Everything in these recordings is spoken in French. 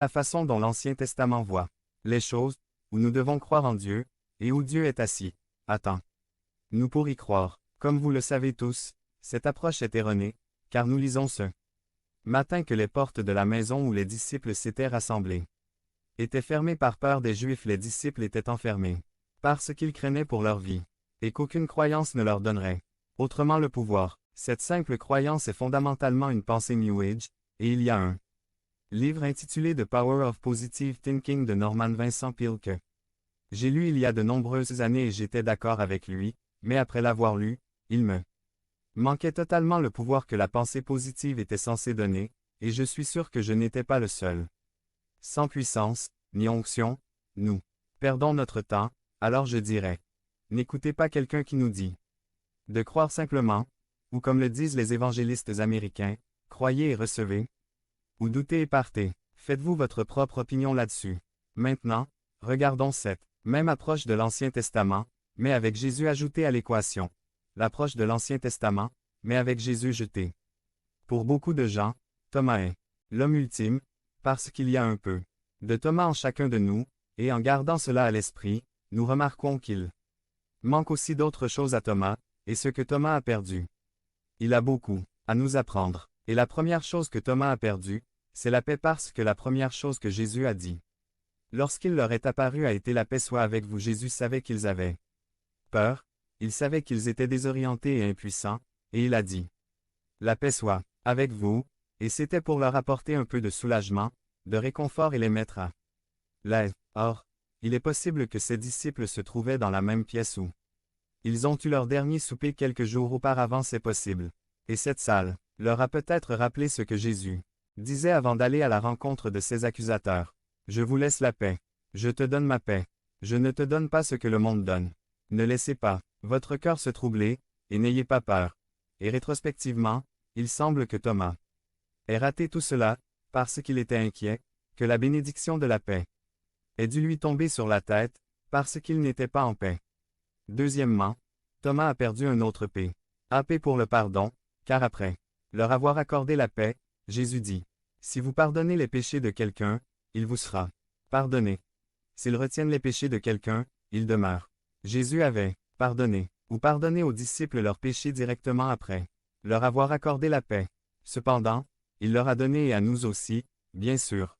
la façon dont l'Ancien Testament voit les choses, où nous devons croire en Dieu, et où Dieu est assis. Attends. Nous pour y croire, comme vous le savez tous, cette approche est erronée, car nous lisons ce matin que les portes de la maison où les disciples s'étaient rassemblés étaient fermées par peur des Juifs. Les disciples étaient enfermés, parce qu'ils craignaient pour leur vie, et qu'aucune croyance ne leur donnerait autrement le pouvoir. Cette simple croyance est fondamentalement une pensée New Age, et il y a un livre intitulé The Power of Positive Thinking de Norman Vincent Peale que j'ai lu il y a de nombreuses années et j'étais d'accord avec lui, mais après l'avoir lu, il me manquait totalement le pouvoir que la pensée positive était censée donner, et je suis sûr que je n'étais pas le seul. Sans puissance, ni onction, nous perdons notre temps, alors je dirais. N'écoutez pas quelqu'un qui nous dit de croire simplement, ou comme le disent les évangélistes américains, croyez et recevez, ou doutez et partez. Faites-vous votre propre opinion là-dessus. Maintenant, regardons cette même approche de l'Ancien Testament, mais avec Jésus ajouté à l'équation. L'approche de l'Ancien Testament, mais avec Jésus jeté. Pour beaucoup de gens, Thomas est l'homme ultime, parce qu'il y a un peu de Thomas en chacun de nous, et en gardant cela à l'esprit, nous remarquons qu'il manque aussi d'autres choses à Thomas, et ce que Thomas a perdu. Il a beaucoup à nous apprendre, et la première chose que Thomas a perdue, c'est la paix parce que la première chose que Jésus a dit lorsqu'il leur est apparu a été la paix soit avec vous. Jésus savait qu'ils avaient peur, il savait qu'ils étaient désorientés et impuissants, et il a dit la paix soit avec vous, et c'était pour leur apporter un peu de soulagement, de réconfort et les mettre à l'aise. Or, il est possible que ses disciples se trouvaient dans la même pièce où ils ont eu leur dernier souper quelques jours auparavant, c'est possible. Et cette salle leur a peut-être rappelé ce que Jésus disait avant d'aller à la rencontre de ses accusateurs. Je vous laisse la paix. Je te donne ma paix. Je ne te donne pas ce que le monde donne. Ne laissez pas votre cœur se troubler, et n'ayez pas peur. Et rétrospectivement, il semble que Thomas ait raté tout cela, parce qu'il était inquiet, que la bénédiction de la paix ait dû lui tomber sur la tête, parce qu'il n'était pas en paix. Deuxièmement, Thomas a perdu un autre P. A paix pour le pardon, car après leur avoir accordé la paix, Jésus dit, si vous pardonnez les péchés de quelqu'un, il vous sera pardonné. S'ils retiennent les péchés de quelqu'un, ils demeurent. Jésus avait pardonné, ou pardonné aux disciples leurs péchés directement après leur avoir accordé la paix. Cependant, il leur a donné et à nous aussi, bien sûr,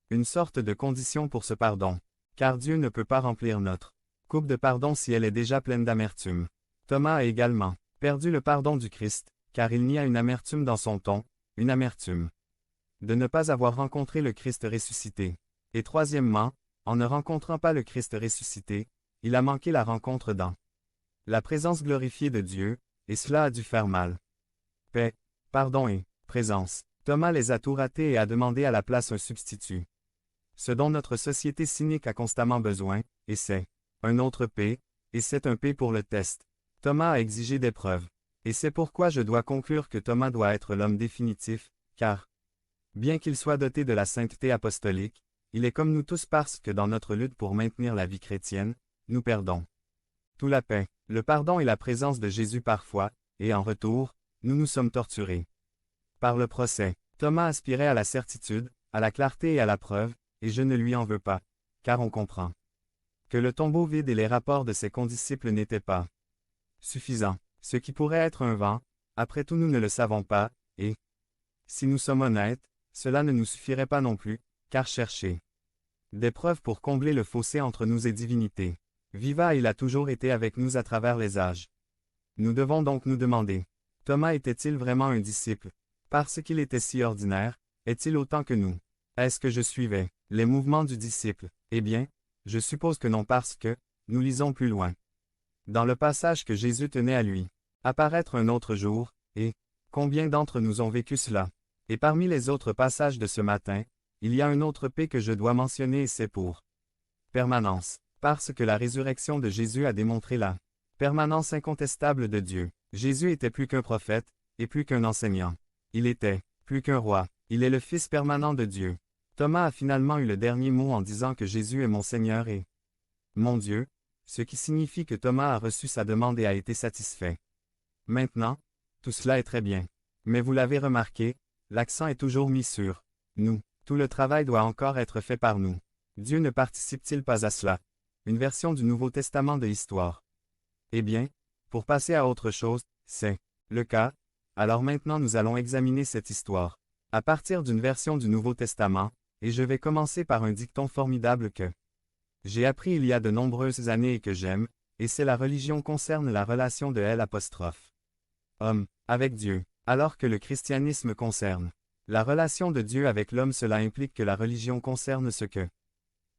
une sorte de condition pour ce pardon, car Dieu ne peut pas remplir notre coupe de pardon si elle est déjà pleine d'amertume. Thomas a également perdu le pardon du Christ, car il n'y a une amertume dans son ton, une amertume de ne pas avoir rencontré le Christ ressuscité. Et troisièmement, en ne rencontrant pas le Christ ressuscité, il a manqué la rencontre dans la présence glorifiée de Dieu, et cela a dû faire mal. Paix, pardon et présence. Thomas les a tout ratés et a demandé à la place un substitut. Ce dont notre société cynique a constamment besoin, et c'est un autre P, et c'est un P pour le test. Thomas a exigé des preuves. Et c'est pourquoi je dois conclure que Thomas doit être l'homme définitif, car, bien qu'il soit doté de la sainteté apostolique, il est comme nous tous parce que dans notre lutte pour maintenir la vie chrétienne, nous perdons tout la paix, le pardon et la présence de Jésus parfois, et en retour, nous nous sommes torturés par le procès. Thomas aspirait à la certitude, à la clarté et à la preuve, et je ne lui en veux pas, car on comprend que le tombeau vide et les rapports de ses condisciples n'étaient pas suffisants. Ce qui pourrait être un vent, après tout nous ne le savons pas, et, si nous sommes honnêtes, cela ne nous suffirait pas non plus, car chercher des preuves pour combler le fossé entre nous et divinité. Viva, il a toujours été avec nous à travers les âges. Nous devons donc nous demander, Thomas était-il vraiment un disciple? Parce qu'il était si ordinaire, est-il autant que nous? Est-ce que je suivais les mouvements du disciple? Eh bien, je suppose que non parce que, nous lisons plus loin. Dans le passage que Jésus tenait à lui apparaître un autre jour, et combien d'entre nous ont vécu cela? Et parmi les autres passages de ce matin, il y a un autre P que je dois mentionner et c'est pour permanence. Parce que la résurrection de Jésus a démontré la permanence incontestable de Dieu. Jésus était plus qu'un prophète, et plus qu'un enseignant. Il était plus qu'un roi. Il est le Fils permanent de Dieu. Thomas a finalement eu le dernier mot en disant que Jésus est mon Seigneur et mon Dieu, ce qui signifie que Thomas a reçu sa demande et a été satisfait. Maintenant, tout cela est très bien. Mais vous l'avez remarqué, l'accent est toujours mis sur « nous ». Tout le travail doit encore être fait par nous. Dieu ne participe-t-il pas à cela? Une version du Nouveau Testament de l'histoire. Eh bien, pour passer à autre chose, c'est le cas, alors maintenant nous allons examiner cette histoire. À partir d'une version du Nouveau Testament, et je vais commencer par un dicton formidable que j'ai appris il y a de nombreuses années et que j'aime, et c'est la religion concerne la relation de L'. Homme, avec Dieu, alors que le christianisme concerne la relation de Dieu avec l'homme. Cela implique que la religion concerne ce que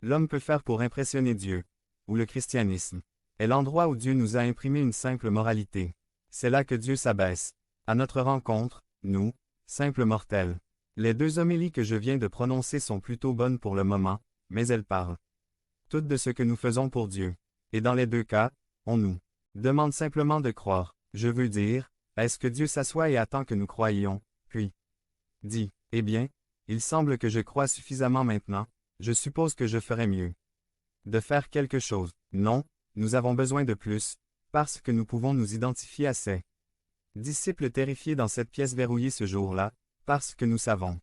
l'homme peut faire pour impressionner Dieu, ou le christianisme est l'endroit où Dieu nous a imprimé une simple moralité. C'est là que Dieu s'abaisse. À notre rencontre, nous, simples mortels. Les deux homélies que je viens de prononcer sont plutôt bonnes pour le moment, mais elles parlent toutes de ce que nous faisons pour Dieu. Et dans les deux cas, on nous demande simplement de croire. Je veux dire, est-ce que Dieu s'assoit et attend que nous croyions, puis dit, eh bien, il semble que je crois suffisamment maintenant, je suppose que je ferai mieux de faire quelque chose. Non, nous avons besoin de plus, parce que nous pouvons nous identifier à ces disciples terrifiés dans cette pièce verrouillée ce jour-là, parce que nous savons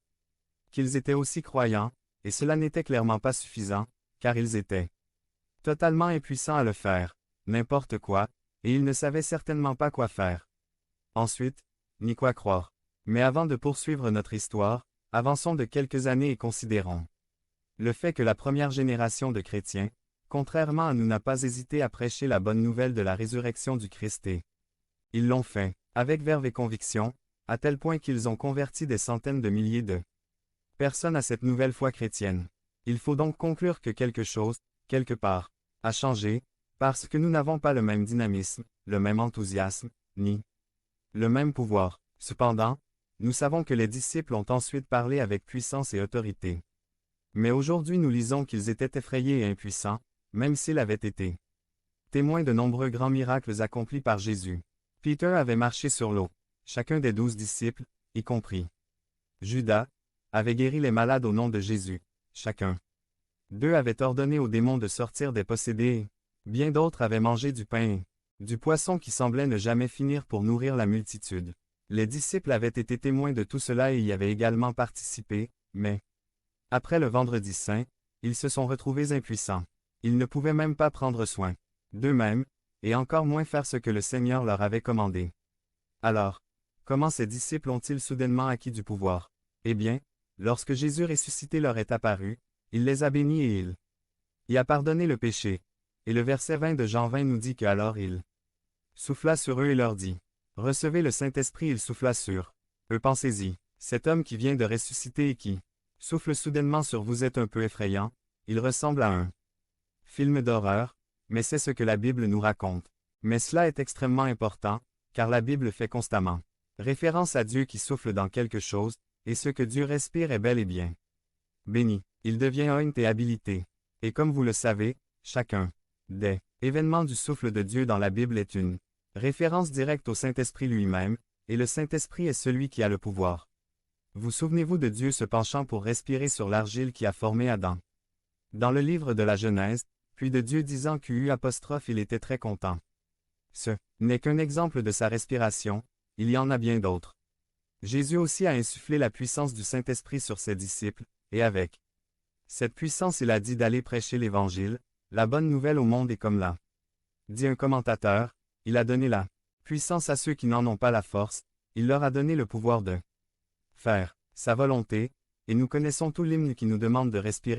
qu'ils étaient aussi croyants, et cela n'était clairement pas suffisant, car ils étaient totalement impuissants à le faire, n'importe quoi, et ils ne savaient certainement pas quoi faire. Ensuite, ni quoi croire. Mais avant de poursuivre notre histoire, avançons de quelques années et considérons le fait que la première génération de chrétiens, contrairement à nous, n'a pas hésité à prêcher la bonne nouvelle de la résurrection du Christ et ils l'ont fait, avec verve et conviction, à tel point qu'ils ont converti des centaines de milliers de personnes à cette nouvelle foi chrétienne. Il faut donc conclure que quelque chose, quelque part, a changé, parce que nous n'avons pas le même dynamisme, le même enthousiasme, ni le même pouvoir. Cependant, nous savons que les disciples ont ensuite parlé avec puissance et autorité. Mais aujourd'hui nous lisons qu'ils étaient effrayés et impuissants, même s'ils avaient été témoins de nombreux grands miracles accomplis par Jésus. Peter avait marché sur l'eau. Chacun des 12 disciples, y compris Judas, avait guéri les malades au nom de Jésus. Chacun d'eux avait ordonné aux démons de sortir des possédés. Bien d'autres avaient mangé du pain et du poisson qui semblait ne jamais finir pour nourrir la multitude. Les disciples avaient été témoins de tout cela et y avaient également participé, mais après le vendredi saint, ils se sont retrouvés impuissants. Ils ne pouvaient même pas prendre soin d'eux-mêmes, et encore moins faire ce que le Seigneur leur avait commandé. Alors, comment ces disciples ont-ils soudainement acquis du pouvoir? Eh bien, lorsque Jésus ressuscité leur est apparu, il les a bénis et il y a pardonné le péché. Et le verset 20 de Jean 20 nous dit que alors il souffla sur eux et leur dit, « Recevez le Saint-Esprit. » Il souffla sur eux. Pensez-y, cet homme qui vient de ressusciter et qui souffle soudainement sur vous est un peu effrayant, il ressemble à un film d'horreur, mais c'est ce que la Bible nous raconte. Mais cela est extrêmement important, car la Bible fait constamment référence à Dieu qui souffle dans quelque chose, et ce que Dieu respire est bel et bien béni. Il devient oint et habilité. Et comme vous le savez, chacun des événements du souffle de Dieu dans la Bible est une référence directe au Saint-Esprit lui-même, et le Saint-Esprit est celui qui a le pouvoir. Vous souvenez-vous de Dieu se penchant pour respirer sur l'argile qui a formé Adam? Dans le livre de la Genèse, puis de Dieu disant qu'il était très content. Ce n'est qu'un exemple de sa respiration, il y en a bien d'autres. Jésus aussi a insufflé la puissance du Saint-Esprit sur ses disciples, et avec cette puissance il a dit d'aller prêcher l'Évangile, la bonne nouvelle au monde, et comme l'a dit un commentateur, il a donné la puissance à ceux qui n'en ont pas la force, il leur a donné le pouvoir de faire sa volonté, et nous connaissons tout l'hymne qui nous demande de respirer